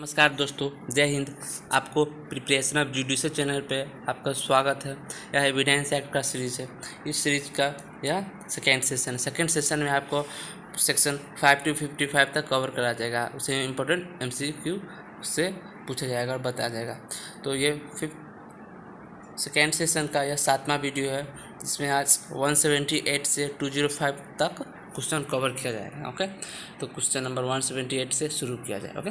नमस्कार दोस्तों, जय हिंद। आपको प्रिपरेशन ऑफ जुडिशल चैनल पे आपका स्वागत है। यह एविडेंस एक्ट का सीरीज़ है। इस सीरीज का यह सेकेंड सेशन है। सेकेंड सेशन में आपको सेक्शन 5 to 55 तक कवर करा जाएगा। उसे इम्पोर्टेंट MCQ से पूछा जाएगा और बताया जाएगा। तो ये सेकेंड सेशन का यह 7वां वीडियो है, जिसमें आज 178 से 205 तक क्वेश्चन कवर किया जाएगा। ओके, तो क्वेश्चन नंबर 178 से शुरू किया जाए। ओके,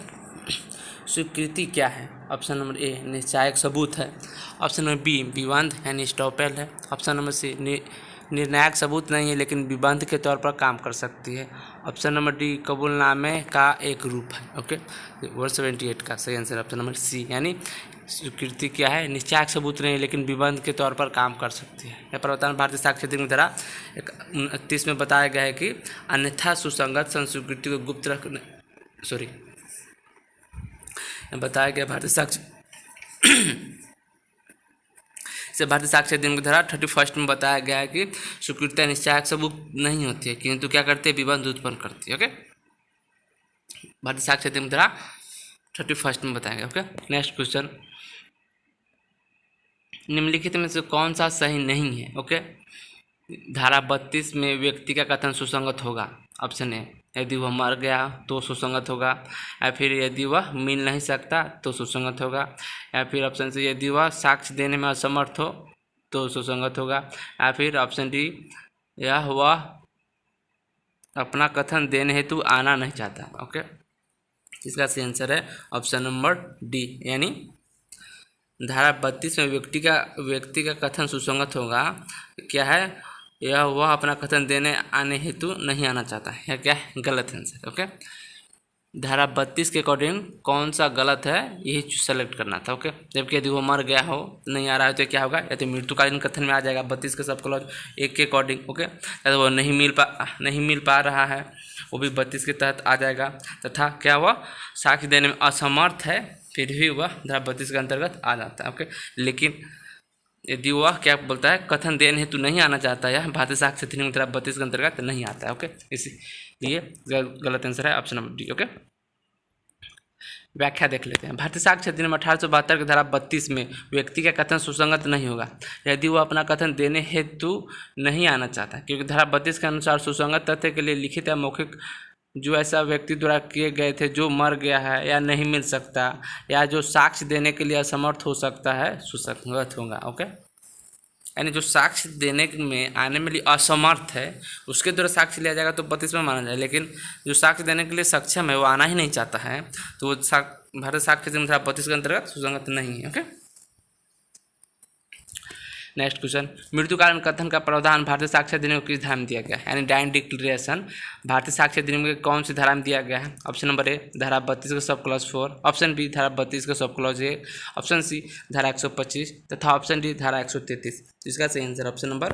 स्वीकृति क्या है? ऑप्शन नंबर ए निश्चायक सबूत है। ऑप्शन नंबर बी विबंध यानी स्टॉपेल है। ऑप्शन नंबर सी निर्णायक सबूत नहीं है लेकिन विबंध के तौर पर काम कर सकती है। ऑप्शन नंबर डी कबूलनामे का एक रूप है। ओके, 178 का सही आंसर ऑप्शन नंबर सी, यानी स्वीकृति क्या है? निश्चायक सबूत नहीं है लेकिन विबंध के तौर पर काम कर सकती है। यह प्रावधान भारतीय साक्ष्य अधिनियम की धारा 29 में बताया गया है कि अन्यथा सुसंगत संस्वीकृति को गुप्त रखने बताया गया भारतीय साक्ष्य भारतीय साक्ष्य अधिनियम की धारा 31 में बताया गया है कि स्वीकृति निश्चायक सबूत नहीं होती है किंतु क्या करती है? विबंध उत्पन्न करती है। ओके, भारतीय साक्ष्य अधिनियम की धारा 31 में बताया गया। ओके, नेक्स्ट क्वेश्चन, निम्नलिखित में से कौन सा सही नहीं है? ओके, धारा 32 में व्यक्ति का कथन सुसंगत होगा। ऑप्शन ए यदि वह मर गया तो सुसंगत होगा, या फिर यदि वह मिल नहीं सकता तो सुसंगत होगा, या फिर ऑप्शन सी यदि वह साक्ष्य देने में असमर्थ हो तो सुसंगत होगा, या फिर ऑप्शन डी यह वह अपना कथन देने हेतु आना नहीं चाहता। ओके, इसका सही आंसर है ऑप्शन नंबर डी, यानी धारा 32 में व्यक्ति का कथन सुसंगत होगा। क्या है? यह वह अपना कथन देने आने हेतु नहीं आना चाहता है। क्या है? गलत आंसर। ओके, धारा 32 के अकॉर्डिंग कौन सा गलत है यही सेलेक्ट करना था। ओके, जबकि यदि वो मर गया हो नहीं आ रहा है तो क्या होगा? या तो मृत्युकालीन कथन में आ जाएगा 32 के सब क्लॉज 1 के अकॉर्डिंग। ओके, या तो वो नहीं मिल पा रहा है, वो भी 32 के तहत आ जाएगा। तथा क्या वह साक्ष्य देने में असमर्थ है, फिर भी वह धारा 32 के अंतर्गत आ जाता है। ओके, लेकिन यदि वह क्या बोलता है? कथन देने हेतु नहीं आना चाहता है, भारतीय साक्ष्य अधिनियम धारा 32 के अंतर्गत नहीं आता है। ओके, इसलिए गलत आंसर है ऑप्शन नंबर डी। ओके, व्याख्या देख लेते हैं। भारतीय साक्ष्य अधिनियम 1872 की धारा 32 में व्यक्ति का कथन सुसंगत नहीं होगा यदि वह अपना कथन देने हेतु नहीं आना चाहता, क्योंकि धारा 32 के अनुसार सुसंगत तथ्य के लिए लिखित या मौखिक जो ऐसा व्यक्ति द्वारा किए गए थे जो मर गया है या नहीं मिल सकता या जो साक्ष्य देने के लिए असमर्थ हो सकता है, सुसंगत होगा। ओके, यानी जो साक्ष्य देने में आने में लिए असमर्थ है उसके द्वारा साक्ष्य लिया जाएगा तो 32 में माना जाए, लेकिन जो साक्ष्य देने के लिए सक्षम है वो आना ही नहीं चाहता है तो वो भारतीय साक्ष्य अधिनियम धारा 32 के अंतर्गत सुसंगत नहीं है। ओके, नेक्स्ट क्वेश्चन, मृत्युकालीन कथन का प्रावधान भारतीय साक्ष्य अधिनियम किस धारा में दिया गया है? यानी डायन डिक्लेरेशन भारतीय साक्ष्य अधिनियम के कौन सी धारा में दिया गया है? ऑप्शन नंबर ए धारा 32 का सब क्लॉज 4, ऑप्शन बी धारा 32 का सब क्लॉज 1, ऑप्शन सी धारा 125 तथा ऑप्शन डी धारा 133। इसका सही आंसर ऑप्शन नंबर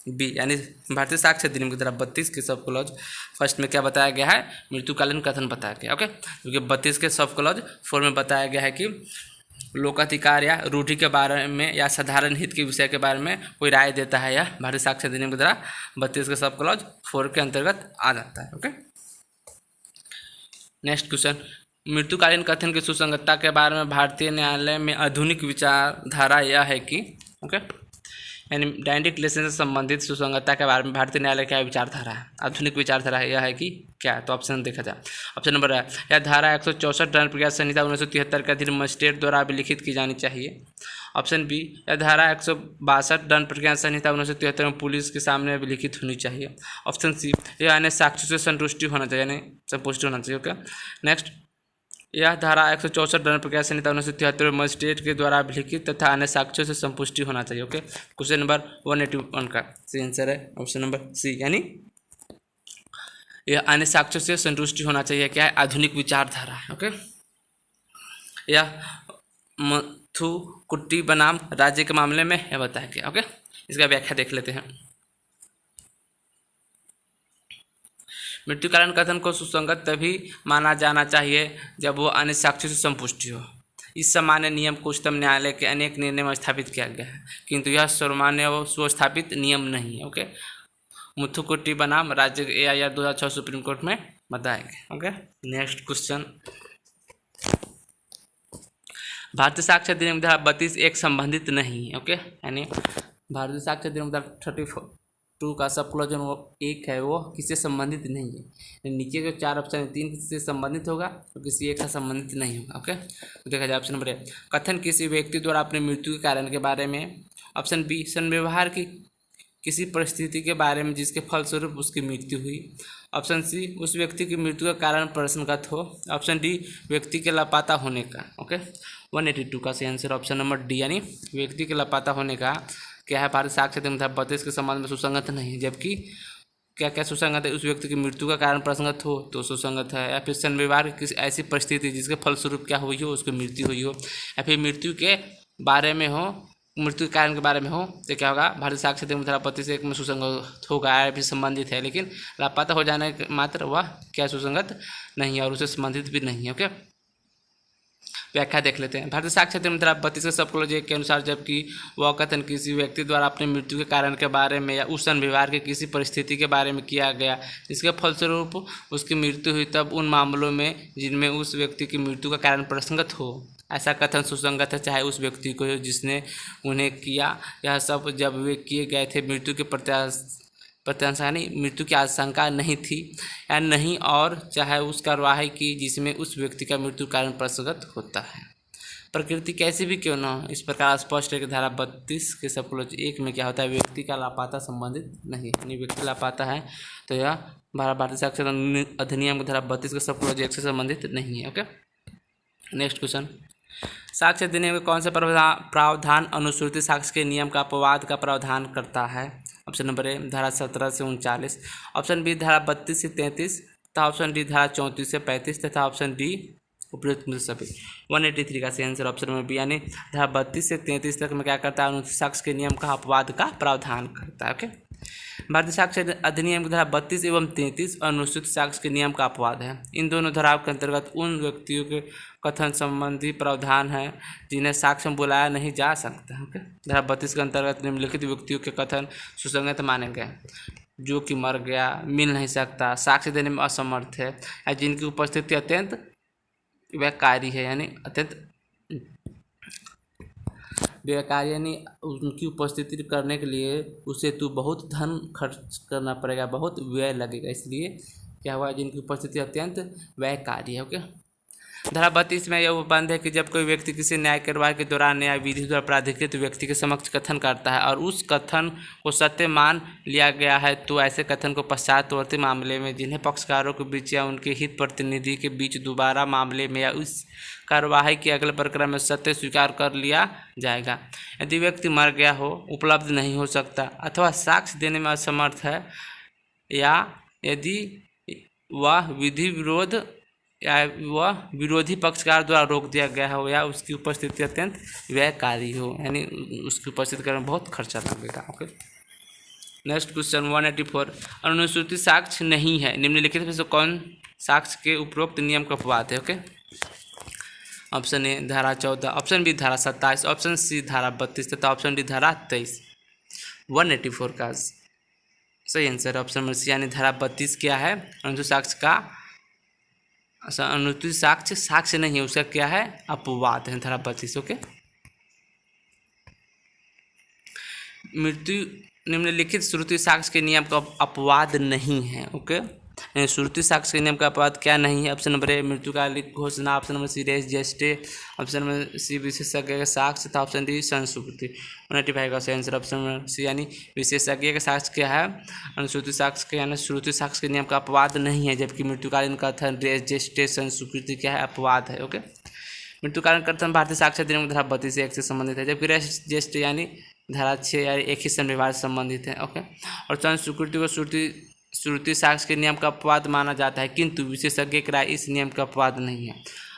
बी, यानी भारतीय साक्ष्य अधिनियम की धारा 32 के सब क्लॉज फर्स्ट में क्या बताया गया है? मृत्युकालीन कथन बताया गया। ओके, क्योंकि 32 के सब क्लॉज 4 में बताया गया है कि लोकाधिकार या रूढ़ि के बारे में या साधारण हित के विषय के बारे में कोई राय देता है, या भारतीय साक्ष्य अधिनियम के द्वारा 32 के सब क्लॉज 4 के अंतर्गत आ जाता है। ओके, नेक्स्ट क्वेश्चन, मृत्युकालीन कथन की सुसंगतता के बारे में भारतीय न्यायालय में आधुनिक विचारधारा यह है कि यानी डायन डिक्लेरेशन से संबंधित सुसंगतता के बारे में भारतीय न्यायालय क्या विचारधारा है? आधुनिक विचारधारा यह है कि क्या? तो ऑप्शन देखा जाए। ऑप्शन नंबर है यह धारा 164 दंड प्रक्रिया संहिता 1973 के अधीन मजिस्ट्रेट द्वारा अभिलिखित की जानी चाहिए। ऑप्शन बी यह धारा 162 दंड प्रक्रिया संहिता 1973 में पुलिस के सामने अभिलिखित होनी चाहिए। ऑप्शन सी यह अन्य साक्ष्यों से संतुष्टि होना चाहिए, यानी संतुष्टि होना चाहिए। ओके, नेक्स्ट यह धारा 164 दंड प्रक्रिया संहिता 1973 में मजिस्ट्रेट के द्वारा अभिलिखित तथा अन्य साक्ष्यों से संपुष्टि होना चाहिए। ओके, क्वेश्चन नंबर 181 का सही आंसर है ऑप्शन नंबर सी, यानी यह अन्य साक्ष्यों से संतुष्टि होना चाहिए। क्या है? आधुनिक विचारधारा। ओके, यह मथुकुट्टी बनाम राज्य के मामले में यह बताया गया। ओके, इसका व्याख्या देख लेते हैं। मृत्युकालीन कथन को सुसंगत तभी माना जाना चाहिए जब वो अन्य साक्ष्यों से संपुष्टि हो। इस सामान्य नियम को उच्चतम न्यायालय के अनेक निर्णय में स्थापित किया गया है, किंतु यह सर्वमान्य व सुस्थापित नियम नहीं है। ओके, मुथुकुट्टी बनाम राज्य AIR 2006 सुप्रीम कोर्ट में बताया गया। ओके, नेक्स्ट क्वेश्चन, भारतीय साक्ष्य अधिनियम धारा 32 एक संबंधित नहीं है। ओके, यानी भारतीय साक्ष्य अधिनियम धारा 32 का सब क्लॉज वो एक है, वो किसी से संबंधित नहीं है। नीचे के 4 ऑप्शन 3 किसी से संबंधित होगा तो किसी एक से संबंधित नहीं होगा। ओके, तो देखा जाए ऑप्शन नंबर ए, कथन किसी व्यक्ति द्वारा अपनी मृत्यु के कारण के बारे में। ऑप्शन बी, संव्यवहार की किसी परिस्थिति के बारे में जिसके फलस्वरूप उसकी मृत्यु हुई। ऑप्शन सी, उस व्यक्ति की मृत्यु का कारण प्रश्नगत हो। ऑप्शन डी, व्यक्ति के लापता होने का। ओके, 182 का सही आंसर ऑप्शन नंबर डी, यानी व्यक्ति के लापता होने का क्या है, भारतीय साक्ष्य अधिनियम धारा 32 के संबंध में सुसंगत नहीं है। जबकि क्या क्या सुसंगत है, उस व्यक्ति की मृत्यु का कारण प्रसंगत हो तो सुसंगत है, या फिर संव्यवहार की किसी ऐसी परिस्थिति जिसके फलस्वरूप क्या हुई हो, उसकी मृत्यु हुई हो, या फिर मृत्यु के बारे में हो, मृत्यु के कारण के बारे में हो, तो क्या होगा, भारतीय साक्ष्य अधिनियम धारा 32 से एक में सुसंगत होगा या फिर संबंधित है। लेकिन लापता हो जाने मात्र वह क्या सुसंगत नहीं है और उससे संबंधित भी नहीं है। ओके, व्याख्या देख लेते हैं। भारतीय साक्ष्य अधिनियम धारा 32 के सब क्लॉज 1 के अनुसार जबकि वह कथन किसी व्यक्ति द्वारा अपनी मृत्यु के कारण के बारे में या उस संव्यवहार के किसी परिस्थिति के बारे में किया गया जिसके फलस्वरूप उसकी मृत्यु हुई, तब उन मामलों में जिनमें उस व्यक्ति की मृत्यु का कारण प्रसंगत हो, ऐसा कथन सुसंगत है, चाहे उस व्यक्ति को जिसने उन्हें किया। यह सब जब वे किए गए थे मृत्यु के प्रत्याशा नहीं, मृत्यु की आशंका नहीं थी या नहीं, और चाहे उस कार्रवाई की जिसमें उस व्यक्ति का मृत्यु कारण प्रसंगत होता है। प्रकृति कैसी भी क्यों न हो, इस प्रकार स्पष्ट है कि धारा 32 के सब क्लॉज 1 में क्या होता है, व्यक्ति का लापता संबंधित नहीं है। यानी व्यक्ति लापता है तो यह भारतीय साक्ष्य अधिनियम की धारा 32 के सब क्लॉज 1 से संबंधित नहीं है। ओके, नेक्स्ट क्वेश्चन, साक्ष्य अधिनियम के कौन सा प्रावधान अनुश्रुति साक्ष्य के नियम का अपवाद का प्रावधान करता है। ऑप्शन नंबर ए, धारा 17 से 39। ऑप्शन बी, धारा 32 से 33 तथा ऑप्शन डी, धारा 34 से 35 तथा ऑप्शन डी उपयुक्त में सभी। 183 का सही आंसर ऑप्शन नंबर बी, यानी धारा 32 से 33 तक में क्या करता है, अनुश्रुति साक्ष्य के नियम का अपवाद का प्रावधान करता है। ओके, भारतीय साक्ष्य अधिनियम की धारा 32 एवं 33 अनुश्रुत साक्ष्य के नियम का अपवाद है। इन दोनों धाराओं के अंतर्गत उन व्यक्तियों के कथन संबंधी प्रावधान है जिन्हें साक्ष्य में बुलाया नहीं जा सकता। ओके, धारा 32 के अंतर्गत निम्नलिखित व्यक्तियों के कथन सुसंगत माने गए, जो कि मर गया, मिल नहीं सकता, साक्ष्य देने में असमर्थ है, या जिनकी उपस्थिति अत्यंत व्यकारी है, यानी अत्यंत व्यकारी, यानी उनकी उपस्थिति करने के लिए उसे तो बहुत धन खर्च करना पड़ेगा, बहुत व्यय लगेगा, इसलिए क्या हुआ, जिनकी उपस्थिति अत्यंत व्ययकारी है। ओके, धारा 32 में यह उपबंध है कि जब कोई व्यक्ति किसी न्याय कार्रवाई के दौरान न्याय विधि द्वारा प्राधिकृत व्यक्ति के समक्ष कथन करता है और उस कथन को सत्य मान लिया गया है, तो ऐसे कथन को पश्चातवर्ती मामले में जिन्हें पक्षकारों के बीच या उनके हित प्रतिनिधि के बीच दोबारा मामले में या उस कार्यवाही के अगले प्रक्रम में सत्य स्वीकार कर लिया जाएगा। यदि व्यक्ति मर गया हो, उपलब्ध नहीं हो सकता अथवा साक्ष्य देने में असमर्थ है, या यदि वह विधि विरोध या वह विरोधी पक्षकार द्वारा रोक दिया गया हो, या उसकी उपस्थिति अत्यंत व्ययकारी हो, यानी उसकी उपस्थिति करने में बहुत खर्चा लगेगा। ओके, नेक्स्ट क्वेश्चन 184, अनुश्रुति साक्ष्य नहीं है, निम्नलिखित में से कौन साक्ष्य के उपरोक्त नियम का अपवाद है। ओके, ऑप्शन ए, धारा 14, ऑप्शन बी, धारा 27, ऑप्शन सी, धारा 32 तथा ऑप्शन डी, धारा 23। 184 का सही आंसर ऑप्शन नंबर सी, यानी धारा 32 क्या है, अनुश्रुति साक्ष्य का अनुश्रुति साक्ष्य नहीं है, उसका क्या है, अपवाद है, धारा 32। ओके, मृत्यु निम्नलिखित श्रुति साक्ष्य के नियम का अपवाद नहीं है। ओके, श्रुति साक्ष्य के नियम का अपवाद क्या नहीं है, ऑप्शन नंबर ए, मृत्युकालिक घोषणा, ऑप्शन नंबर सी, रेस जेस्टे, ऑप्शन नंबर सी, विशेषज्ञ का साक्ष्य तथा ऑप्शन डी, संस्कृति। 185 का सही आंसर ऑप्शन नंबर सी, यानी विशेषज्ञ का साक्ष्य क्या है, अनुश्रुति साक्ष्य के, यानी श्रुति साक्ष्य के नियम का अपवाद नहीं है, जबकि मृत्युकालीन कथन, रेस जेस्टे, संस्कृति क्या है, अपवाद है। ओके, मृत्युकालीन कथन भारतीय साक्ष्य अधिनियम धारा 32 से 1 से संबंधित है, जबकि रेस जेस्टे यानी धारा 6 यानी एक ही संव्यवहार से संबंधित है। ओके, और संस्कृति को श्रुति साक्ष्य के नियम का अपवाद माना जाता है, किंतु विशेषज्ञ की राय इस नियम का अपवाद नहीं है।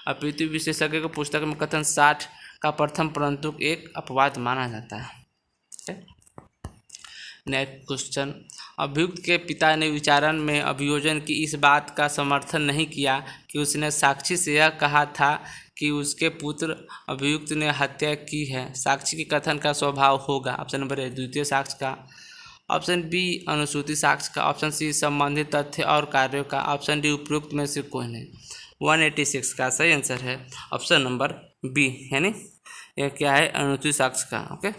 अपितु विशेषज्ञ को पुस्तक में कथन 60 का प्रथम परंतु एक अपवाद माना जाता है। नेक्स्ट क्वेश्चन, अभियुक्त के पिता ने विचारण में अभियोजन की इस बात का समर्थन नहीं किया कि उसने साक्षी से यह कहा था कि उसके पुत्र अभियुक्त ने हत्या की है। साक्षी के कथन का स्वभाव होगा, ऑप्शन नंबर ए, द्वितीय साक्ष्य का, ऑप्शन बी, अनुश्रुति साक्ष्य का, ऑप्शन सी, संबंधित तथ्य और कार्यों का, ऑप्शन डी, उपयुक्त में से कोई नहीं। 186 का सही आंसर है ऑप्शन नंबर बी, यानी यह क्या है, अनुश्रुति साक्ष्य का। ओके,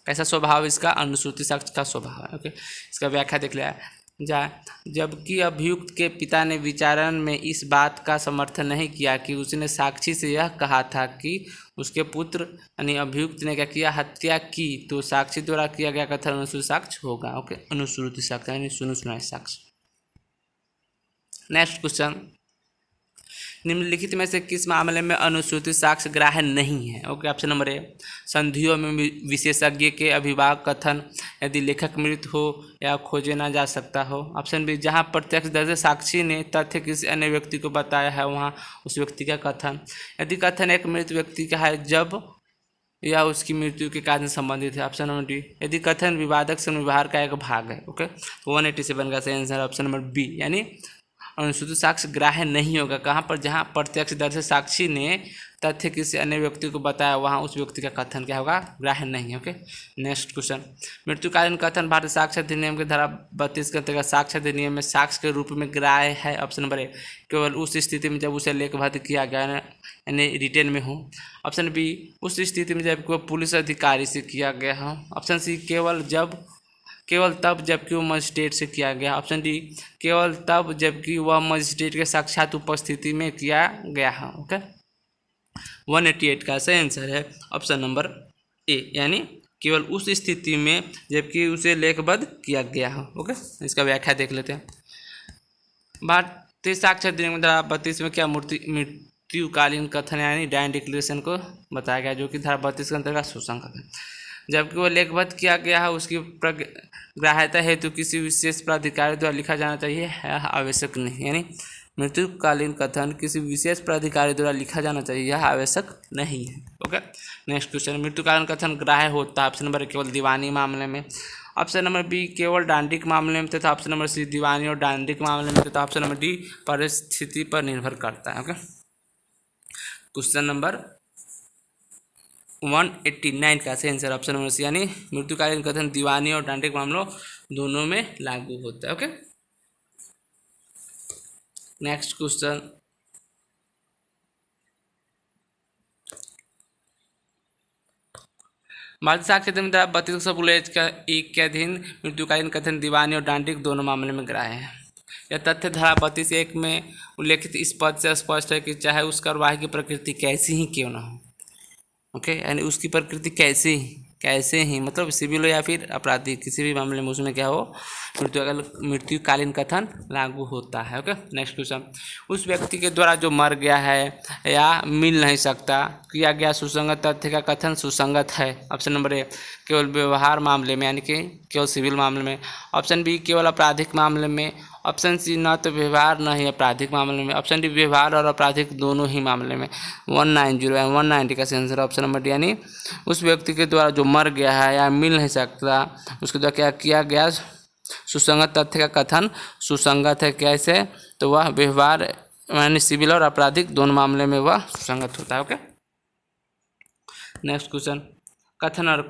कैसा स्वभाव इसका, अनुश्रुति साक्ष्य का स्वभाव है। ओके, इसका व्याख्या देख लिया जाए। जबकि अभियुक्त के पिता ने विचारण में इस बात का समर्थन नहीं किया कि उसने साक्षी से यह कहा था कि उसके पुत्र यानी अभियुक्त ने क्या किया, हत्या की, तो साक्षी द्वारा किया गया कथन अनुश्रुति साक्ष्य होगा। ओके, अनुश्रुति साक्ष्य यानी सुनो सुनाए साक्ष्य। नेक्स्ट क्वेश्चन, निम्नलिखित में से किस मामले में अनुश्रुति साक्ष्य ग्राह्य नहीं है। ओके, ऑप्शन नंबर ए, संधियों में विशेषज्ञ के अभिभावक कथन यदि लेखक मृत हो या खोजे ना जा सकता हो। ऑप्शन बी, जहां प्रत्यक्षदर्शी साक्षी ने तथ्य किसी अन्य व्यक्ति को बताया है वहां उस व्यक्ति का कथन, यदि कथन एक मृत व्यक्ति का है जब या उसकी मृत्यु के कारण संबंधित है। ऑप्शन नंबर डी, यदि कथन विवादक से व्यवहार का एक भाग है। ओके, 187 का सही आंसर ऑप्शन नंबर बी, यानी अनुश्रुति साक्ष्य ग्राह्य नहीं होगा कहाँ पर, जहाँ प्रत्यक्षदर्शी साक्षी ने तथ्य किसी अन्य व्यक्ति को बताया वहाँ उस व्यक्ति का कथन क्या होगा, ग्राह्य नहीं है। ओके, नेक्स्ट क्वेश्चन, मृत्युकालीन कथन भारतीय साक्ष्य अधिनियम के धारा 32 के अंतर्गत साक्ष्य अधिनियम में साक्ष्य के रूप में ग्राह्य है। ऑप्शन नंबर ए, केवल उस स्थिति में जब उसे लेखबद्ध किया गया यानी रिटेन में हो। ऑप्शन बी, उस स्थिति में जब वह पुलिस अधिकारी से किया गया हो। ऑप्शन सी, केवल तब जबकि वह मजिस्ट्रेट से किया गया। ऑप्शन डी, केवल तब जबकि वह मजिस्ट्रेट के साक्षात उपस्थिति में किया गया है। ओके, 188 का सही आंसर है ऑप्शन नंबर ए, यानी केवल उस स्थिति में जबकि उसे लेखबद्ध किया गया हो। ओके, इसका व्याख्या देख लेते हैं। भारतीय साक्ष्य अधिनियम धारा 32 में क्या मृत्युकालीन कथन यानी डायन डिक्लेरेशन को बताया गया, जो कि धारा 32 के अंतर्गत सुसंगत है। जबकि वह लेखबद्ध किया गया है उसकी ग्राह्यता हेतु किसी विशेष प्राधिकारी द्वारा लिखा जाना चाहिए, यह आवश्यक नहीं, यानी मृत्युकालीन कथन किसी विशेष प्राधिकारी द्वारा लिखा जाना चाहिए, यह आवश्यक नहीं है। ओके, नेक्स्ट क्वेश्चन, मृत्युकालीन कथन ग्राह्य होता है। ऑप्शन नंबर ए, केवल दीवानी मामले में। ऑप्शन नंबर बी, केवल डांडिक मामले में तथा ऑप्शन नंबर सी, दीवानी और डांडिक मामले में तथा ऑप्शन नंबर डी, परिस्थिति पर निर्भर करता है। ओके, क्वेश्चन नंबर 189 का सही आंसर ऑप्शन नंबर सी, यानी मृत्युकालीन कथन दीवानी और डांडिक मामलों दोनों में लागू होता है। ओके, नेक्स्ट क्वेश्चन, भारतीय साक्ष्य अधिनियम धारा 32 सब का एक के अधीन मृत्युकालीन कथन दीवानी और डांडिक दोनों मामले में ग्राह्य है। यह तथ्य धारा 32(1) में उल्लेखित इस पद से स्पष्ट है कि चाहे उस कार्यवाही की प्रकृति कैसी ही क्यों न हो। ओके, यानी उसकी प्रकृति कैसे ही मतलब सिविल हो या फिर आपराधिक, किसी भी मामले में उसमें क्या हो, मृत्युकालीन कथन लागू होता है। ओके, नेक्स्ट क्वेश्चन, उस व्यक्ति के द्वारा जो मर गया है या मिल नहीं सकता किया गया सुसंगत तथ्य का कथन सुसंगत है। ऑप्शन नंबर ए, केवल व्यवहार मामले में यानी कि केवल सिविल मामले में। ऑप्शन बी, केवल आपराधिक मामले में। ऑप्शन सी, न तो व्यवहार न ही आपराधिक मामले में। ऑप्शन डी, व्यवहार और आपराधिक दोनों ही मामले में। 190 एंड 190 का आंसर ऑप्शन नंबर डी, यानी उस व्यक्ति के द्वारा जो मर गया है या मिल नहीं सकता उसके द्वारा क्या किया गया सुसंगत तथ्य का कथन सुसंगत है। कैसे, तो वह व्यवहार यानी सिविल और आपराधिक दोनों मामले में वह सुसंगत होता है। ओके, नेक्स्ट क्वेश्चन, कथन और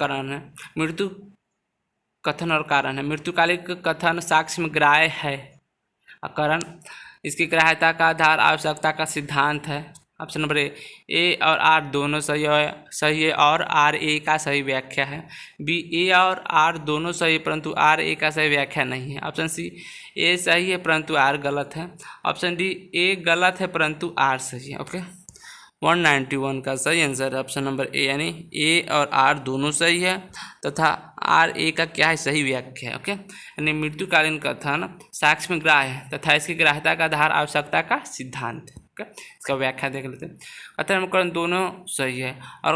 कारण है। मृत्युकालिक कथन साक्ष्य में ग्राह्य है। कारण, इसकी ग्राह्यता का आधार आवश्यकता का सिद्धांत है। ऑप्शन नंबर ए और आर दोनों सही है और आर ए का सही व्याख्या है। बी, ए और आर दोनों सही परंतु आर ए का सही व्याख्या नहीं है। ऑप्शन सी, ए सही है परंतु आर गलत है। ऑप्शन डी, ए गलत है परंतु आर सही है। ओके, 191 का सही आंसर है ऑप्शन नंबर ए, यानी ए और आर दोनों सही है तथा आर ए का क्या है, सही व्याख्या है। ओके, यानी मृत्युकालीन कथन साक्ष्य में ग्राह्य है तथा इसकी ग्राह्यता का आधार आवश्यकता का सिद्धांत है। ओके, इसका व्याख्या देख लेते हैं। कथन और कारण दोनों सही है और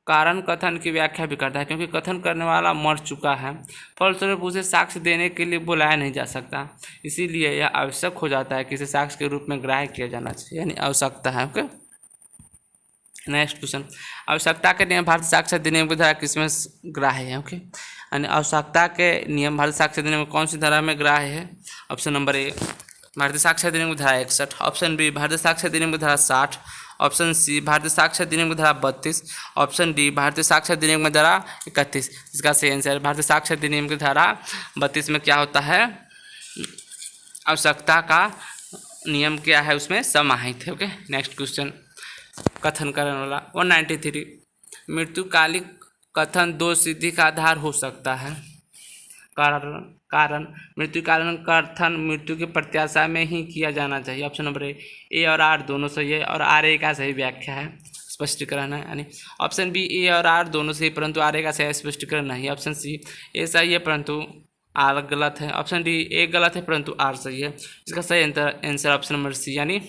कारण कथन की व्याख्या भी करता है, क्योंकि कथन करने वाला मर चुका है, फलस्वरूप उसे साक्ष्य देने के लिए बुलाया नहीं जा सकता, इसीलिए यह आवश्यक हो जाता है कि इसे साक्ष्य के रूप में ग्राह्य किया जाना चाहिए, यानी आवश्यकता है। ओके, नेक्स्ट क्वेश्चन, आवश्यकता के नियम भारतीय साक्ष्य अधिनियम की धारा किसमें ग्राह्य है। ओके, यानी आवश्यकता के नियम भारतीय साक्ष्य अधिनियम में कौन सी धारा में ग्राह्य है। ऑप्शन नंबर ए, भारतीय साक्ष्य अधिनियम की धारा 61। ऑप्शन बी, भारतीय साक्ष्य अधिनियम की धारा 60। ऑप्शन सी, भारतीय साक्ष्य अधिनियम की धारा 32। ऑप्शन डी, भारतीय साक्ष्य अधिनियम की धारा 31। इसका सही आंसर भारतीय साक्ष्य अधिनियम की धारा 32 में क्या होता है, आवश्यकता का नियम क्या है उसमें समाहित है। ओके, नेक्स्ट क्वेश्चन, कथन करने वाला। 193 मृत्युकालिक कथन दो सिद्धि का आधार हो सकता है। कारण कारण मृत्युकालीन कथन मृत्यु की प्रत्याशा में ही किया जाना चाहिए। ऑप्शन नंबर ए और आर दोनों सही है और आर ए का सही व्याख्या है, स्पष्टीकरण है। यानी ऑप्शन बी ए और आर दोनों सही परंतु आर ए का सही स्पष्टीकरण नहीं। ऑप्शन सी ए सही है परंतु आर गलत है। ऑप्शन डी ए गलत है परंतु आर सही है। इसका सही आंसर ऑप्शन नंबर सी यानी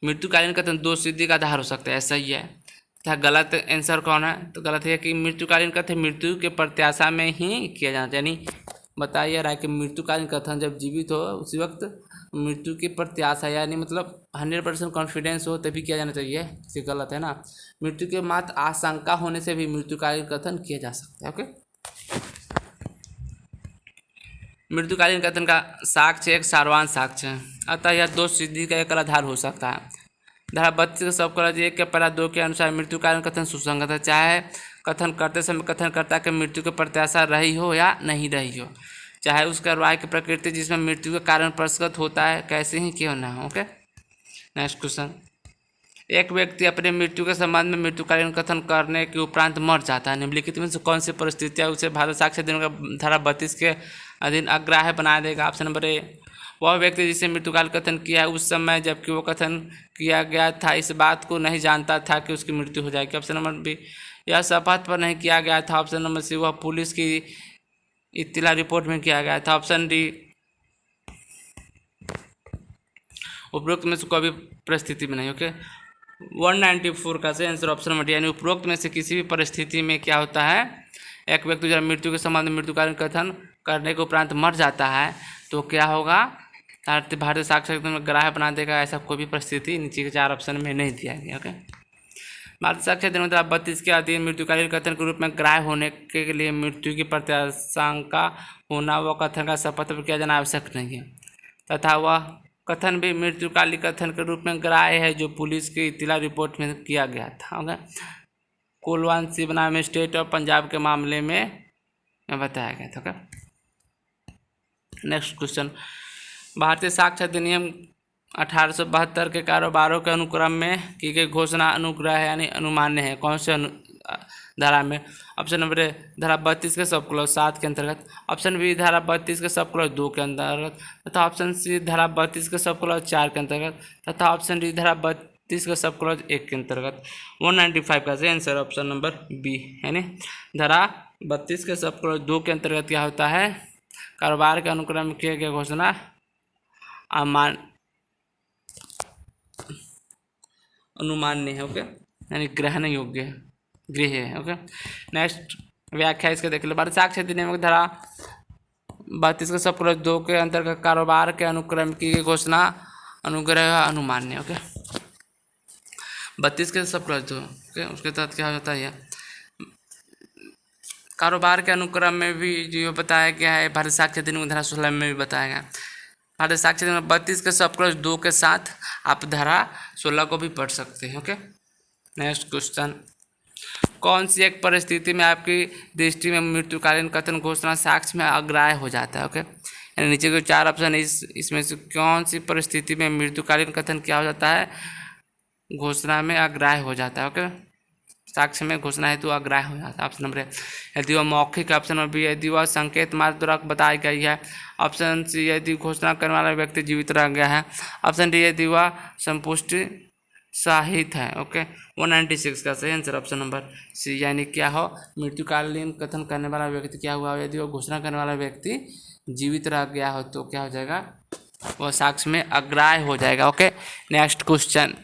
मृत्युकालीन कथन दो सिद्धि का आधार हो सकता है, ऐसा ही है। तथा गलत आंसर कौन है? तो गलत है कि मृत्युकालीन कथन मृत्यु के प्रत्याशा में ही किया जाना चाहिए। यानी बताइए रहा है कि मृत्युकालीन कथन जब जीवित हो उसी वक्त मृत्यु की प्रत्याशा यानी मतलब 100% कॉन्फिडेंस हो तभी किया जाना चाहिए। ये गलत है ना। मृत्यु के मात्र आशंका होने से भी मृत्युकालीन कथन किया जा सकता है। ओके, मृत्युकालीन कथन का साक्ष्य एक सारवान साक्ष्य है, अतः यह दो सिद्धि का एक आधार हो सकता है। धारा 32 का सब कलज 1 के पैरा 2 के अनुसार मृत्युकालीन कथन सुसंगत है, चाहे कथन करते समय कथनकर्ता के मृत्यु की प्रत्याशा रही हो या नहीं रही हो, चाहे उस कार्रवाई की प्रकृति जिसमें मृत्यु का कारण प्रस्तुत होता है कैसे ही क्यों ना हो। Okay, next question. एक व्यक्ति अपने मृत्यु के संबंध में मृत्युकालीन कथन करने के उपरांत मर जाता है, निम्नलिखित में से कौन सी परिस्थितियाँ उसे भारत साक्ष्य देने का धारा 32 के अधीन अग्राह्य बना देगा? ऑप्शन नंबर ए वह व्यक्ति जिसे मृत्युकाल कथन किया है उस समय जबकि वो कथन किया गया था इस बात को नहीं जानता था कि उसकी मृत्यु हो जाएगी। ऑप्शन नंबर बी यह शपथ पर नहीं किया गया था। ऑप्शन नंबर सी वह पुलिस की इत्तला रिपोर्ट में किया गया था। ऑप्शन डी उपरोक्त में से कोई भी परिस्थिति में नहीं। ओके, 194 का सही आंसर ऑप्शन नंबर डी यानी उपरोक्त में से किसी भी परिस्थिति में क्या होता है, एक व्यक्ति जब मृत्यु के संबंध में मृत्युकालीन कथन करने के उपरांत मर जाता है तो क्या होगा, भारतीय साक्ष्य में ग्राह्य बना देगा। ऐसा कोई भी परिस्थिति नीचे के 4 ऑप्शन में नहीं दिया गया। ओके, भारतीय साक्ष्य अधिनियम 32 के अधीन मृत्युकालीन कथन के रूप में ग्राह्य होने के लिए मृत्यु की प्रत्याशंका होना व कथन का शपथ पर किया जाना आवश्यक नहीं है तथा वह कथन भी मृत्युकालीन कथन के रूप में ग्राह्य है जो पुलिस की इत्तला रिपोर्ट में किया गया था। ओके, कुलवंत सिंह बनाम स्टेट और पंजाब के मामले में बताया गया था। Okay, next question. भारतीय साक्ष्य अधिनियम 1872 के कारोबारों के अनुक्रम में की गई घोषणा अनुग्रह है यानी अनुमान्य है, कौन से धारा में? ऑप्शन नंबर ए धारा 32 के सब क्लॉज 7 के अंतर्गत। ऑप्शन बी धारा 32 के सब क्लॉज 2 के अंतर्गत तथा ऑप्शन सी धारा 32 के सब क्लॉज 4 के अंतर्गत तथा ऑप्शन डी धारा 32 के सब क्लॉज 1 के अंतर्गत। 195 का सही आंसर ऑप्शन नंबर बी यानी धारा 32 के सब क्लॉज 2 के अंतर्गत क्या होता है, कारोबार के अनुक्रम में किया गया घोषणा अनुमान्य है। ओके, यानी ग्रहण योग्य है, गृह है। ओके, नेक्स्ट व्याख्या इसके देख लो। भारतीय साक्ष्य अधिनियम की धारा 32 के सब 2 के अंतर्गत कारोबार के अनुक्रम की गई घोषणा अनुग्रह अनुमान्य। ओके, 32 के सब 2 ओके, उसके तहत क्या होता है, कारोबार के अनुक्रम में भी जो बताया गया है भारतीय साक्ष्य अधिनियम धारा 16 में भी बताया गया। भारतीय साक्ष्य अधिनियम 32 के सब 2 के साथ आप धारा 16 को भी पढ़ सकते हैं। Okay, next question. कौन सी एक परिस्थिति में आपकी दृष्टि में मृत्युकालीन कथन घोषणा साक्ष्य में अग्राह्य हो जाता है? ओके, यानी नीचे के 4 ऑप्शन है, इसमें से कौन सी परिस्थिति में मृत्युकालीन कथन क्या हो जाता है, घोषणा में अग्राह्य हो जाता है? ओके, साक्ष्य में घोषणा हेतु अग्राह्य हो जाता है। ऑप्शन नंबर ए यदि वह मौखिक, ऑप्शन नंबर बी यदि वह संकेत मार्ग द्वारा बताई गई है, ऑप्शन सी यदि घोषणा करने वाला व्यक्ति जीवित रह गया है, ऑप्शन डी यदि वह संपुष्टि साहित है। ओके, 196 का सही आंसर ऑप्शन नंबर सी यानी क्या हो, मृत्युकालीन कथन करने वाला व्यक्ति क्या हुआ, यदि वह घोषणा करने वाला व्यक्ति जीवित रह गया हो तो क्या हो जाएगा, वह साक्ष्य में अग्राह्य हो जाएगा। ओके, नेक्स्ट क्वेश्चन,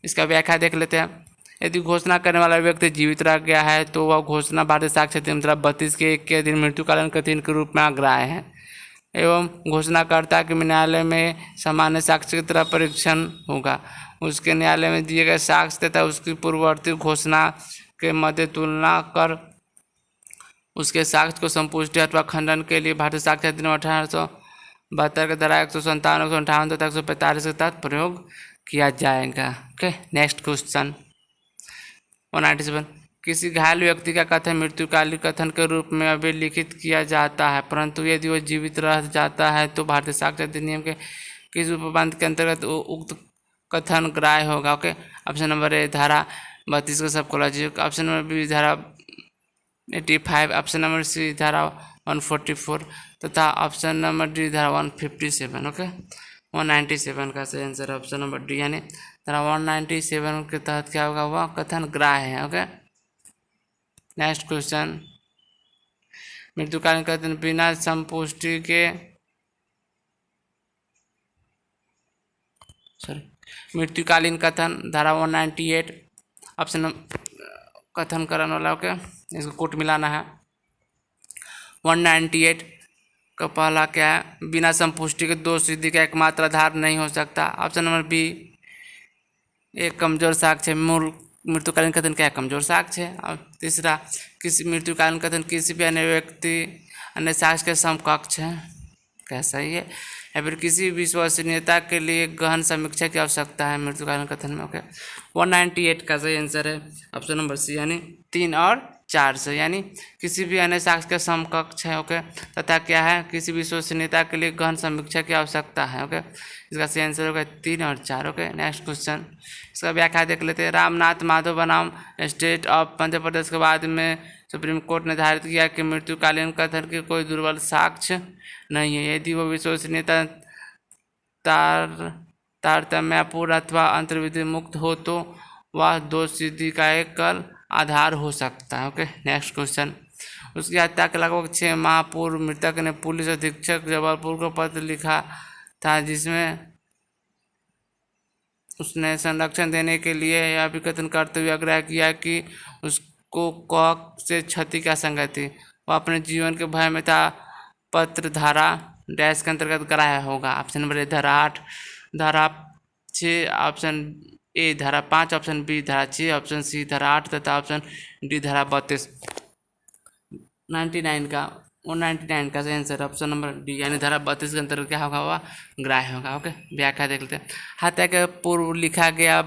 इसका व्याख्या देख लेते हैं। यदि घोषणा करने वाला व्यक्ति जीवित रह गया है तो वह घोषणा भारतीय साक्ष्य अधिनियम 32 के 1 के अधीन मृत्युकालीन कथन के रूप में अग्राह्य है एवं घोषणाकर्ता के न्यायालय में सामान्य साक्ष्य की तरह परीक्षण होगा। उसके न्यायालय में दिए गए साक्ष्य तथा उसकी पूर्ववर्ती घोषणा के मध्य तुलना कर उसके साक्ष्य को संपुष्टि अथवा खंडन के लिए भारतीय साक्ष्य अधिनियम 1872 के धारा 157, 158 तथा 145 के तहत प्रयोग किया जाएगा। Okay, next question 197। किसी घायल व्यक्ति का कथन मृत्युकालीन कथन के रूप में अभिलिखित किया जाता है परंतु यदि वह जीवित रह जाता है तो भारतीय साक्ष्य अधिनियम के किस उपबंध के अंतर्गत उक्त कथन ग्राह्य होगा। ओके, ऑप्शन नंबर ए धारा 32 का सब कॉलेज, ऑप्शन नंबर बी धारा 85, ऑप्शन नंबर सी धारा 144 तथा ऑप्शन नंबर डी धारा 157। ओके, 197 का सही आंसर ऑप्शन नंबर डी, यानी धारा 197 के तहत क्या होगा, वह कथन ग्राह्य है। ओके, नेक्स्ट क्वेश्चन, मृत्युकालीन कथन बिना संपुष्टि के मृत्युकालीन कथन धारा 198 ऑप्शन कथन करने वाला। ओके, इसको कोट मिलाना है। 198 का पहला क्या है, बिना संपुष्टि के दो सिद्धि का एकमात्र आधार नहीं हो सकता। ऑप्शन नंबर बी एक कमजोर साक्ष्य, मूल मृत्युकालीन कथन क्या है, कमजोर साक्ष्य है। और तीसरा, किसी मृत्युकालीन कथन किसी भी अन्य व्यक्ति अन्य साक्ष्य के समकक्ष है, कैसा ही है। या फिर किसी विश्वसनीयता के लिए गहन समीक्षा की आवश्यकता है मृत्युकालीन कथन में। ओके, 198 का सही आंसर है ऑप्शन नंबर सी, यानी 3 और 4 से, यानी किसी भी अन्य साक्ष्य के समकक्ष है। ओके, तथा क्या है, किसी विश्वसनीयता के लिए गहन समीक्षा की आवश्यकता है। ओके, इसका सही आंसर होगा 3 और 4। ओके, नेक्स्ट क्वेश्चन, इसका व्याख्या देख लेते हैं। रामनाथ माधव बनाम स्टेट ऑफ मध्य प्रदेश के बाद में सुप्रीम कोर्ट ने निर्धारित किया कि मृत्युकालीन कथन की कोई दुर्बल साक्ष्य नहीं है यदि वो विश्वसनीयता तारतम्यपूर्ण अथवा अंतर्विधि मुक्त हो, तो वह दो सिद्धि का एकल आधार हो सकता है। ओके, नेक्स्ट क्वेश्चन, उसकी हत्या के लगभग 6 माह पूर्व मृतक ने पुलिस अधीक्षक जबलपुर को पत्र लिखा था, जिसमें उसने संरक्षण देने के लिए यह भी कथन करते हुए आग्रह किया कि उसको कॉक से क्षति की आशंका थी, वह अपने जीवन के भय में था। पत्र धारा डैश के अंतर्गत ग्राह्य होगा। ऑप्शन नंबर ए धारा 8, धारा 6, ऑप्शन ए धारा 5, ऑप्शन बी धारा 6, ऑप्शन सी धारा 8 तथा ऑप्शन डी धारा 32। 199 का सही आंसर ऑप्शन नंबर डी, यानी धारा 32 के अंतर्गत क्या होगा, वह ग्राह्य होगा। ओके, व्याख्या देख लेते हैं। हत्या के पूर्व लिखा गया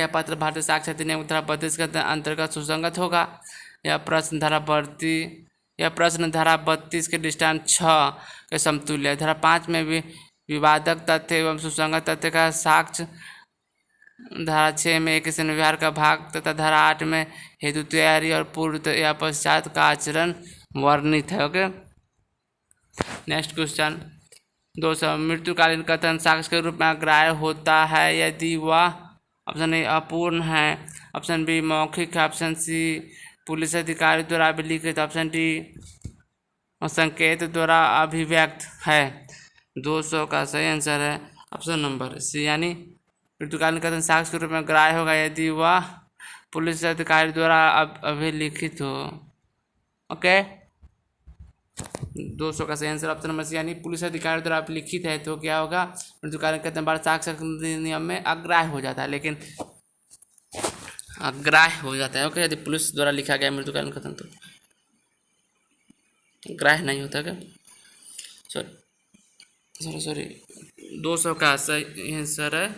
पत्र भारतीय साक्ष्य अधिनियम धारा 32 के अंतर्गत सुसंगत होगा। यह प्रश्न धारा 32 के दृष्टांत 6 के समतुल्य है। धारा 5 में भी विवादक तथ्य एवं सुसंगत तथ्य का साक्ष्य, धारा 6 में एक व्यवहार का भाग तथा धारा 8 में हेतु तैयारी और पूर्व या पश्चात का आचरण वर्णित है। ओके, नेक्स्ट क्वेश्चन 200, मृत्युकालीन कथन साक्ष्य के रूप में ग्राह्य होता है यदि वह ऑप्शन ए अपूर्ण है, ऑप्शन बी मौखिक है, ऑप्शन सी पुलिस अधिकारी द्वारा अभिलिखित, ऑप्शन डी संकेत द्वारा अभिव्यक्त है। 200 का सही आंसर है ऑप्शन नंबर सी, यानी मृत्युकालीन कथन साक्ष्य के रूप में ग्राह्य होगा यदि वह पुलिस अधिकारी द्वारा अभिलिखित हो। ओके, 200 का सही आंसर ऑप्शन नंबर सी, यानी पुलिस अधिकारी द्वारा अभिलिखित है तो क्या होगा, मृत्युकालीन कथन भारतीय साक्ष्य अधिनियम में अग्राह्य हो जाता है, लेकिन अग्राह्य हो जाता है। ओके, यदि पुलिस द्वारा लिखा गया मृत्युकालीन कथन तो ग्राह्य नहीं होता। क्या सॉरी 200 का सही आंसर है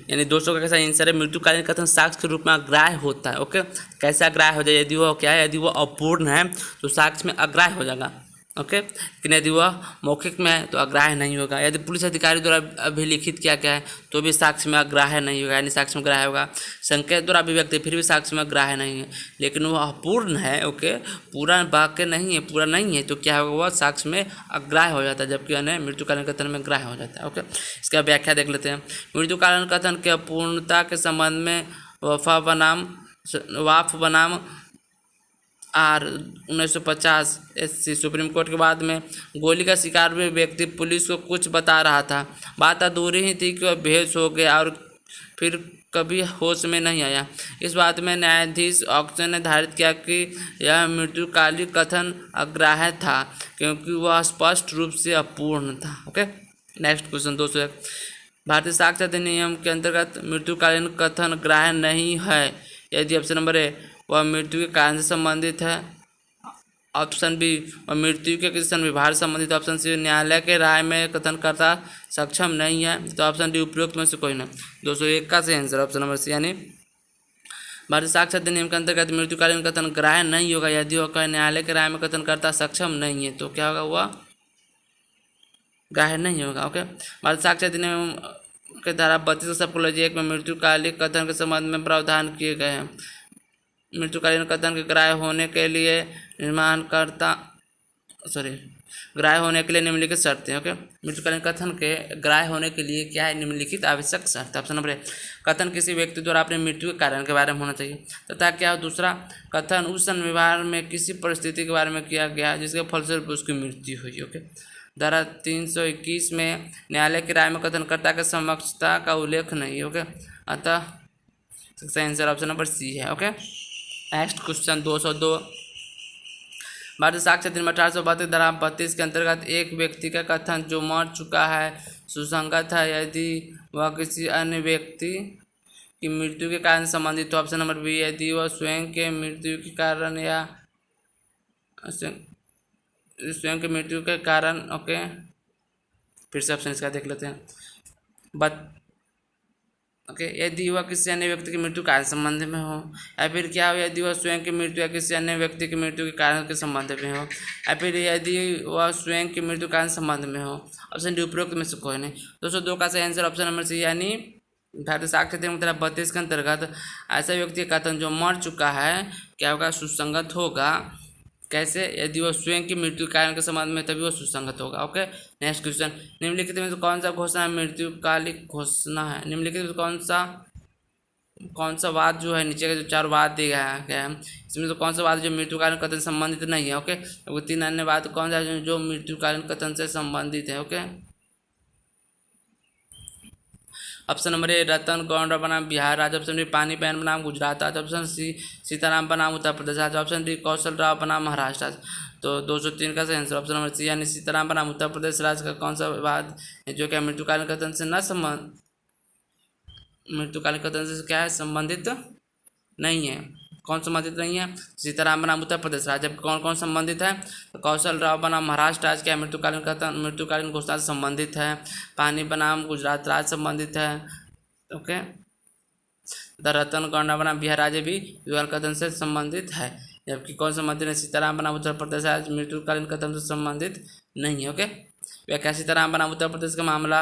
यानी 200 का कैसा आंसर है, मृत्युकालीन कथन साक्ष्य के रूप में अग्राह्य होता है। ओके, कैसे अग्राह्य हो जाए, यदि वो क्या है, यदि वो अपूर्ण है तो साक्ष्य में अग्राह्य हो जाएगा। ओके, लेकिन यदि वह मौखिक में है तो अग्राह्य नहीं होगा। यदि पुलिस अधिकारी द्वारा अभिलिखित किया गया है तो भी साक्ष्य में अग्राह्य नहीं होगा, यानी साक्ष्य में ग्राह्य होगा। संकेत द्वारा अभिव्यक्ति फिर भी साक्ष्य में ग्राह्य नहीं है, लेकिन वह अपूर्ण है। ओके, पूरा वाक्य नहीं है, पूरा नहीं है तो क्या होगा, वह साक्ष्य में अग्राह्य हो जाता है, जबकि अन्य मृत्युकालीन कथन में ग्राह्य हो जाता है। ओके, इसका व्याख्या देख लेते हैं। मृत्युकालीन कथन के अपूर्णता के संबंध में वाफ बनाम आर 1950 SC सुप्रीम कोर्ट के बाद में गोली का शिकार हुए व्यक्ति पुलिस को कुछ बता रहा था। बात अधूरी ही थी कि वह बेहोश हो गया और फिर कभी होश में नहीं आया। इस बात में न्यायाधीश ऑक्सन ने निर्धारित किया कि यह मृत्युकालीन कथन अग्राह्य था क्योंकि वह स्पष्ट रूप से अपूर्ण था। ओके, नेक्स्ट क्वेश्चन 201, भारतीय साक्ष्य अधिनियम के अंतर्गत मृत्युकालीन कथन ग्राह्य नहीं है यदि ऑप्शन नंबर ए वह मृत्यु के कारण से संबंधित है, ऑप्शन बी वह मृत्यु के किसी व्यवहार से संबंधित, ऑप्शन सी न्यायालय के राय में कथनकर्ता सक्षम नहीं है, तो ऑप्शन डी उपरोक्त में से कोई नहीं। 201 का सही आंसर ऑप्शन नंबर सी, यानी भारतीय साक्ष्य अधिनियम के अंतर्गत मृत्युकालीन कथन ग्राह्य नहीं होगा यदि वह न्यायालय के राय में कथनकर्ता सक्षम नहीं है। तो क्या होगा, वह ग्राह्य नहीं होगा। ओके, भारतीय साक्ष्य अधिनियम के धारा 32 सब 1 में मृत्युकालीन कथन के संबंध में प्रावधान किए गए हैं। मृत्युकालीन कथन के ग्राह्य होने के लिए ग्राह्य होने के लिए निम्नलिखित शर्तें। ओके, मृत्युकालीन कथन के ग्राह्य होने के लिए क्या है, निम्नलिखित आवश्यक शर्त। ऑप्शन नंबर 1, कथन किसी व्यक्ति द्वारा अपने मृत्यु के कारण के बारे में होना चाहिए। तथा क्या हो, दूसरा, कथन उस व्यवहार में किसी परिस्थिति के बारे में किया गया जिसके फलस्वरूप उसकी मृत्यु हुई। ओके, धारा 321 में न्यायालय की राय में कथनकर्ता के समक्षता का उल्लेख नहीं है। ओके, अतः इसका आंसर ऑप्शन नंबर सी है। ओके, नेक्स्ट क्वेश्चन 202, भारतीय साक्ष्य अधिनियम 1832 धारा 32 के अंतर्गत एक व्यक्ति का कथन जो मर चुका है सुसंगत है यदि वह किसी अन्य व्यक्ति की मृत्यु के कारण संबंधित हो। ऑप्शन नंबर बी, यदि वह स्वयं के मृत्यु के कारण या स्वयं के मृत्यु के कारण। ओके, फिर से ऑप्शन इसका देख लेते हैं। ओके, यदि वह किसी अन्य व्यक्ति की मृत्यु कारण संबंध में हो, या फिर क्या हो, यदि वह स्वयं की मृत्यु या किसी अन्य व्यक्ति की मृत्यु के कारण के संबंध में हो, या फिर यदि वह स्वयं की मृत्यु कारण संबंध में हो। ऑप्शन डी उपरोक्त में से कोई नहीं। 202 का सही आंसर ऑप्शन नंबर सी, यानी भारतीय साक्ष्य अधिनियम धारा 32 के अंतर्गत ऐसा व्यक्ति का कथन जो मर चुका है क्या होगा, सुसंगत होगा। कैसे, यदि वह स्वयं की मृत्यु कारण के संबंध में तभी वह सुसंगत होगा। ओके, नेक्स्ट क्वेश्चन, निम्नलिखित में से कौन सा घोषणा मृत्युकालिक घोषणा है। निम्नलिखित में कौन सा वाद जो है, नीचे के जो 4 वाद दिए गया है इसमें से कौन सा वाद जो मृत्युकालीन कथन से संबंधित नहीं है। ओके, तो 3 अन्य वाद कौन सा जो मृत्युकालीन कथन से संबंधित है। ओके, ऑप्शन नंबर ए, रतन गौंडा बनाम बिहार राज्य। ऑप्शन बी, पानी बैन बनाम गुजरात राज्य। ऑप्शन सी, सीताराम बनाम उत्तर प्रदेश राज्य। ऑप्शन डी, कौशल राव बनाम महाराष्ट्र राज्य। तो 203 का सही आंसर ऑप्शन नंबर सी, यानी सीताराम बनाम उत्तर प्रदेश राज्य का कौन सा वाद है जो क्या मृत्युकालीन कथन से मृत्युकालीन कथन से क्या है, संबंधित नहीं है। कौन संबंधित नहीं है, सीताराम बनाम उत्तर प्रदेश राज्य। जबकि कौन कौन संबंधित है, तो कौशल राव बनाम महाराष्ट्र राज्य क्या मृत्युकालीन कथन मृत्युकालीन घोषणा से संबंधित है। पानी बनाम गुजरात राज्य संबंधित है। ओके, द रतन गौंडा बनाम बिहार राज्य भी मृत्युकालीन कथन से संबंधित है। जबकि कौन संबंधित है, सीताराम बनाम उत्तर प्रदेश राज्य मृत्युकालीन कथन से संबंधित नहीं है। ओके, व्याख्या, सीताराम बनाम उत्तर प्रदेश का मामला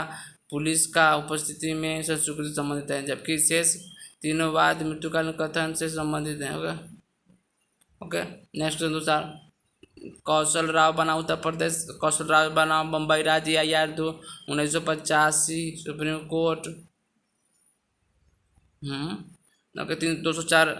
पुलिस का उपस्थिति में स्वीकृति संबंधित है, जबकि शेष तीनों वाद मृत्युकालीन कथन से संबंधित हैं। ओके, नेक्स्ट अनुसार, कौशल राव बनाम उत्तर प्रदेश, कौशल राव बनाम बम्बई राज्य IR 2 1985 सुप्रीम कोर्ट। ओके, 204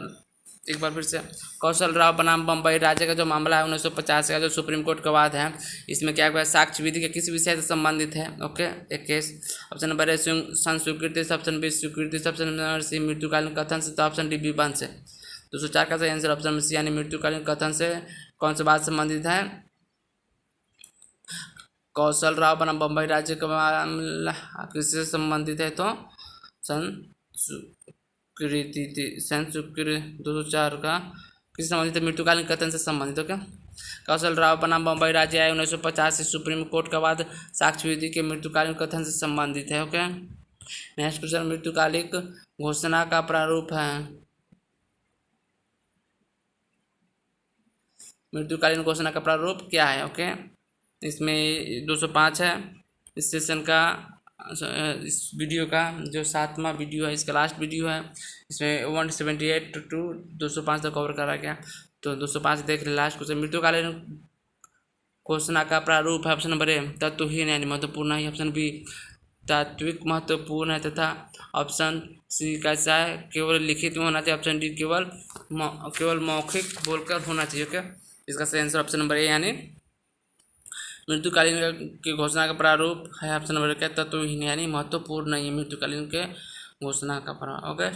एक बार फिर से, कौशल राव बनाम बम्बई राज्य का जो मामला है 1950 का जो सुप्रीम कोर्ट का वाद है, इसमें क्या हुआ, साक्ष्य विधि के किस विषय से संबंधित है। ओके, एक केस। ऑप्शन नंबर ए, संस्वीकृति। ऑप्शन बी, स्वीकृति। ऑप्शन नंबर सी, मृत्युकालीन कथन से। तो ऑप्शन डी, विबंध से। 204 का सही आंसर ऑप्शन सी, यानी मृत्युकालीन कथन से कौन सा बात संबंधित है, कौशल राव बनाम बम्बई राज्य का मामला किससे संबंधित है, तो संस्कृति 204 का किससे संबंधित है, मृत्युकालीन कथन से संबंधित। हो क्या, कौशल राव बनाम बम्बई राज्य आय 1950 से सुप्रीम कोर्ट का बाद साक्ष्य विधि के मृत्युकालीन कथन से संबंधित है। ओके, नेक्स्ट क्वेश्चन, मृत्युकालिक घोषणा का प्रारूप है। मृत्युकालीन घोषणा का प्रारूप क्या है। ओके, इसमें 205 है इस सेशन का, इस वीडियो का जो 7वां वीडियो है, इसका लास्ट वीडियो है। इसमें 178 to 205 तक कवर करा गया। तो 205 देख रहे लास्ट क्वेश्चन, मृत्युकालीन घोषणा का प्रारूप है। ऑप्शन नंबर ए, तत्वहीन यानी महत्वपूर्ण है। ऑप्शन बी, तात्विक महत्वपूर्ण है। तथा ऑप्शन सी, कैसा है, केवल लिखित में होना चाहिए। ऑप्शन डी, केवल मौखिक बोलकर होना चाहिए। क्या, इसका सही आंसर ऑप्शन नंबर ए, यानी मृत्युकालीन की घोषणा का प्रारूप है। ऑप्शन नंबर क्या, तत्वहीन यानी महत्वपूर्ण नहीं है मृत्युकालीन के घोषणा का प्रारूप। ओके,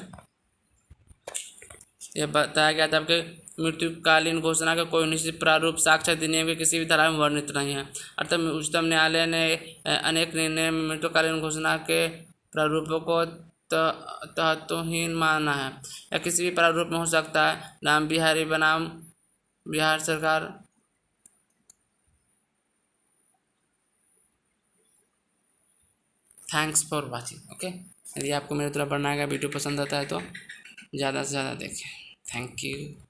यह बताया गया था आपके मृत्युकालीन घोषणा का कोई निश्चित प्रारूप साक्ष्य अधिनियम के किसी भी धारा में वर्णित नहीं है। अर्थात उच्चतम न्यायालय ने अनेक निर्णय में मृत्युकालीन घोषणा के प्रारूपों को तत्वहीन माना है, या किसी भी प्रारूप में हो सकता है। नाम बिहारी बनाम बिहार सरकार। Thanks for watching. ओके, यदि आपको मेरे तरफ बनाया गया वीडियो पसंद आता है तो ज़्यादा से ज़्यादा देखें। Thank you.